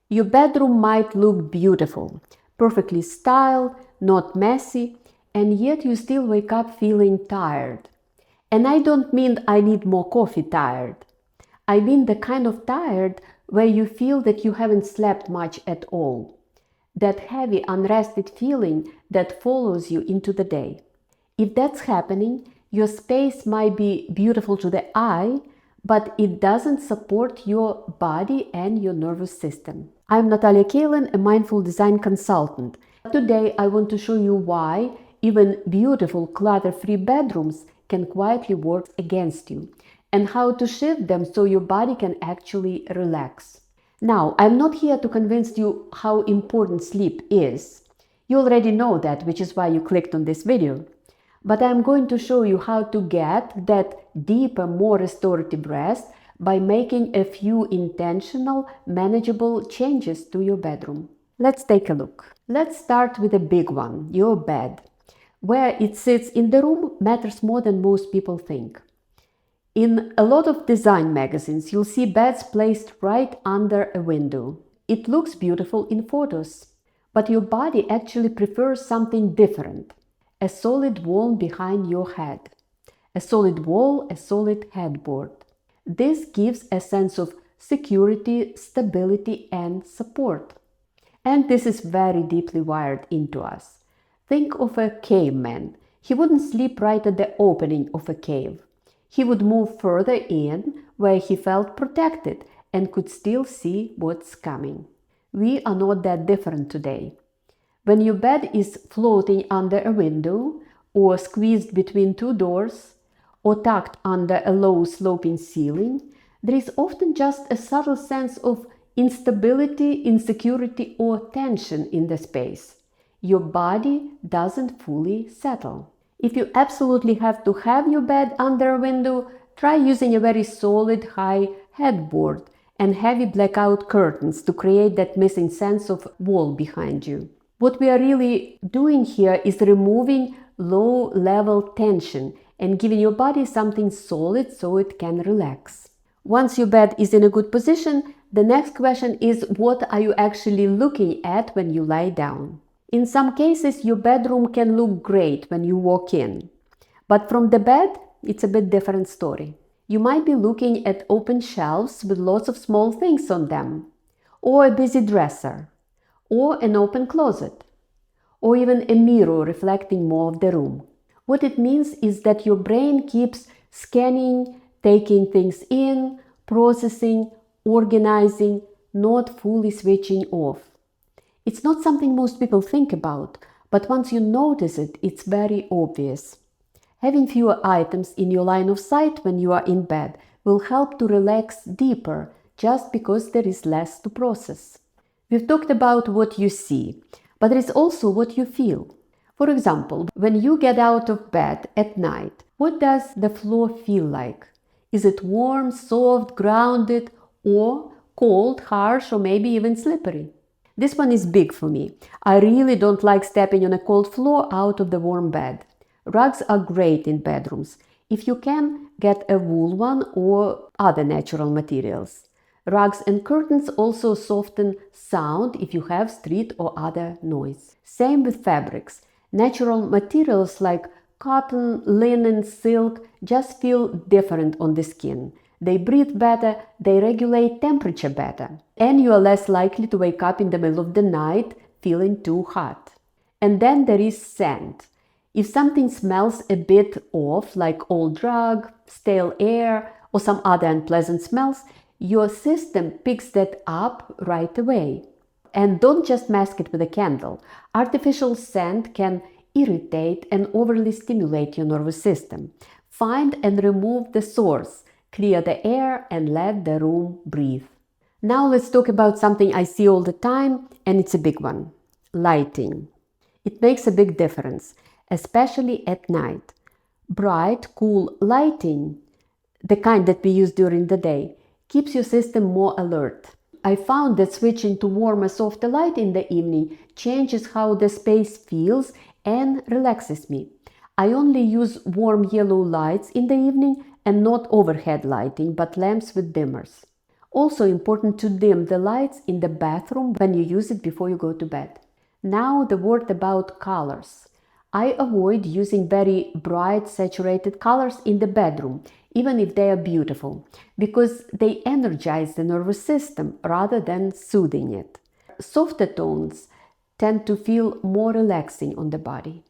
Your bedroom might look beautiful, perfectly styled, not messy, and yet you still wake up feeling tired. And I don't mean I need more coffee tired. I mean the kind of tired where you feel that you haven't slept much at all. That heavy, unrested feeling that follows you into the day. If that's happening, your space might be beautiful to the eye, but it doesn't support your body and your nervous system. I'm Natalia Kaylin, a mindful design consultant. Today I want to show you why even beautiful clutter-free bedrooms can quietly work against you, and how to shift them so your body can actually relax. Now, I'm not here to convince you how important sleep is. You already know that, which is why you clicked on this video. But I'm going to show you how to get that deeper, more restorative rest by making a few intentional, manageable changes to your bedroom. Let's take a look. Let's start with a big one, your bed. Where it sits in the room matters more than most people think. In a lot of design magazines, you'll see beds placed right under a window. It looks beautiful in photos, but your body actually prefers something different. A solid wall behind your head. A solid wall, a solid headboard. This gives a sense of security, stability, and support. And this is very deeply wired into us. Think of a caveman. He wouldn't sleep right at the opening of a cave. He would move further in where he felt protected and could still see what's coming. We are not that different today. When your bed is floating under a window, or squeezed between two doors, or tucked under a low sloping ceiling, there is often just a subtle sense of instability, insecurity, or tension in the space. Your body doesn't fully settle. If you absolutely have to have your bed under a window, try using a very solid high headboard and heavy blackout curtains to create that missing sense of wall behind you. What we are really doing here is removing low-level tension and giving your body something solid so it can relax. Once your bed is in a good position, the next question is, what are you actually looking at when you lie down? In some cases, your bedroom can look great when you walk in. But from the bed, it's a bit different story. You might be looking at open shelves with lots of small things on them, or a busy dresser, or an open closet, or even a mirror reflecting more of the room. What it means is that your brain keeps scanning, taking things in, processing, organizing, not fully switching off. It's not something most people think about, but once you notice it, it's very obvious. Having fewer items in your line of sight when you are in bed will help to relax deeper, just because there is less to process. We've talked about what you see, but there is also what you feel. For example, when you get out of bed at night, what does the floor feel like? Is it warm, soft, grounded, or cold, harsh, or maybe even slippery? This one is big for me. I really don't like stepping on a cold floor out of the warm bed. Rugs are great in bedrooms. If you can, get a wool one or other natural materials. Rugs and curtains also soften sound if you have street or other noise. Same with fabrics. Natural materials like cotton, linen, silk just feel different on the skin. They breathe better, they regulate temperature better, and you are less likely to wake up in the middle of the night feeling too hot. And then there is scent. If something smells a bit off, like old rug, stale air, or some other unpleasant smells, your system picks that up right away. And don't just mask it with a candle. Artificial scent can irritate and overly stimulate your nervous system. Find and remove the source. Clear the air and let the room breathe. Now let's talk about something I see all the time, and it's a big one. Lighting. It makes a big difference, especially at night. Bright, cool lighting, the kind that we use during the day, keeps your system more alert. I found that switching to warmer, softer light in the evening changes how the space feels and relaxes me. I only use warm yellow lights in the evening and not overhead lighting, but lamps with dimmers. Also important to dim the lights in the bathroom when you use it before you go to bed. Now the word about colors. I avoid using very bright saturated colors in the bedroom, even if they are beautiful, because they energize the nervous system rather than soothing it. Softer tones tend to feel more relaxing on the body.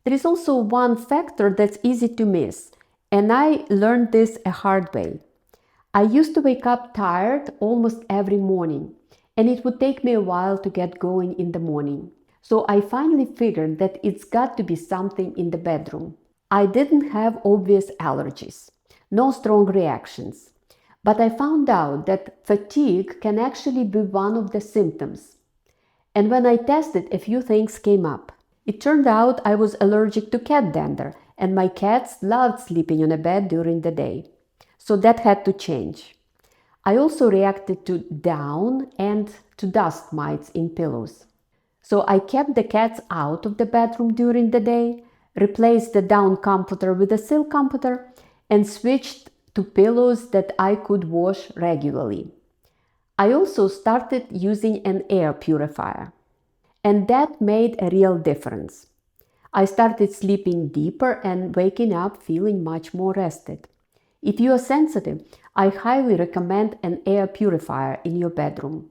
There is also one factor that's easy to miss, and I learned this a hard way. I used to wake up tired almost every morning, and it would take me a while to get going in the morning. So I finally figured that it's got to be something in the bedroom. I didn't have obvious allergies, no strong reactions, but I found out that fatigue can actually be one of the symptoms. And when I tested, a few things came up. It turned out I was allergic to cat dander, and my cats loved sleeping on a bed during the day. So that had to change. I also reacted to down and to dust mites in pillows. So I kept the cats out of the bedroom during the day, replaced the down comforter with a silk comforter, and switched to pillows that I could wash regularly. I also started using an air purifier, and that made a real difference. I started sleeping deeper and waking up feeling much more rested. If you are sensitive, I highly recommend an air purifier in your bedroom.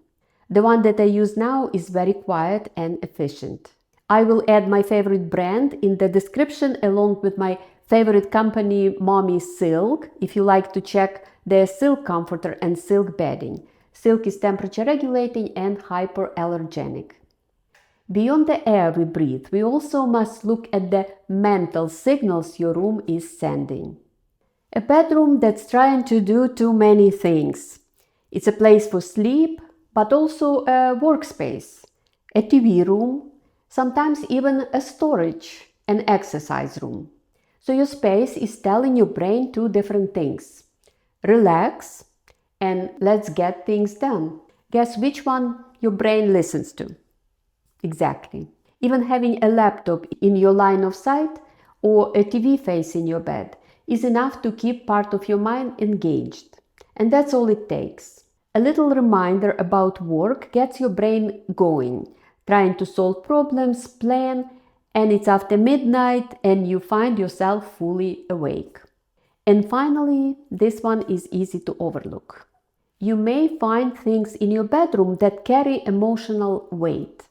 The one that I use now is very quiet and efficient. I will add my favorite brand in the description along with my favorite company, Mommy Silk, if you like to check their silk comforter and silk bedding. Silk is temperature regulating and hypoallergenic. Beyond the air we breathe, we also must look at the mental signals your room is sending. A bedroom that's trying to do too many things. It's a place for sleep, but also a workspace, a TV room, sometimes even a storage, an exercise room. So your space is telling your brain two different things. Relax and let's get things done. Guess which one your brain listens to? Exactly. Even having a laptop in your line of sight or a TV facing your bed is enough to keep part of your mind engaged. And that's all it takes. A little reminder about work gets your brain going, trying to solve problems, plan, and it's after midnight and you find yourself fully awake. And finally, this one is easy to overlook. You may find things in your bedroom that carry emotional weight.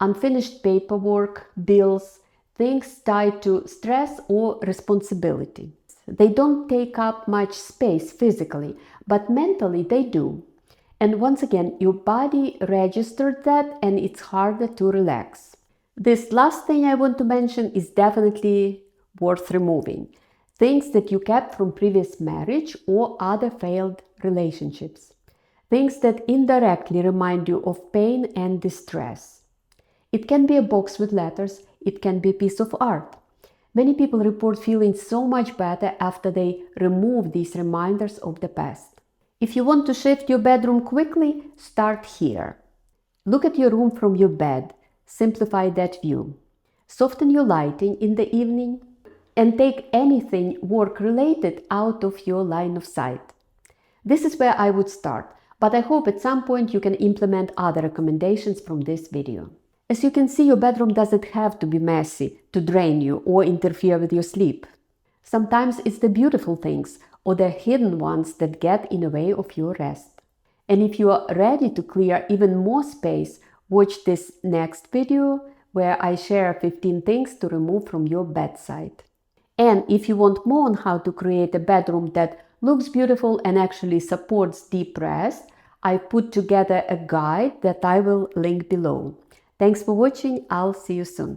Unfinished paperwork, bills, things tied to stress or responsibility. They don't take up much space physically, but mentally they do. And once again, your body registered that and it's harder to relax. This last thing I want to mention is definitely worth removing. Things that you kept from previous marriage or other failed relationships. Things that indirectly remind you of pain and distress. It can be a box with letters, it can be a piece of art. Many people report feeling so much better after they remove these reminders of the past. If you want to shift your bedroom quickly, start here. Look at your room from your bed, simplify that view. Soften your lighting in the evening and take anything work-related out of your line of sight. This is where I would start, but I hope at some point you can implement other recommendations from this video. As you can see, your bedroom doesn't have to be messy to drain you or interfere with your sleep. Sometimes it's the beautiful things or the hidden ones that get in the way of your rest. And if you are ready to clear even more space, watch this next video where I share 15 things to remove from your bedside. And if you want more on how to create a bedroom that looks beautiful and actually supports deep rest, I put together a guide that I will link below. Thanks for watching. I'll see you soon.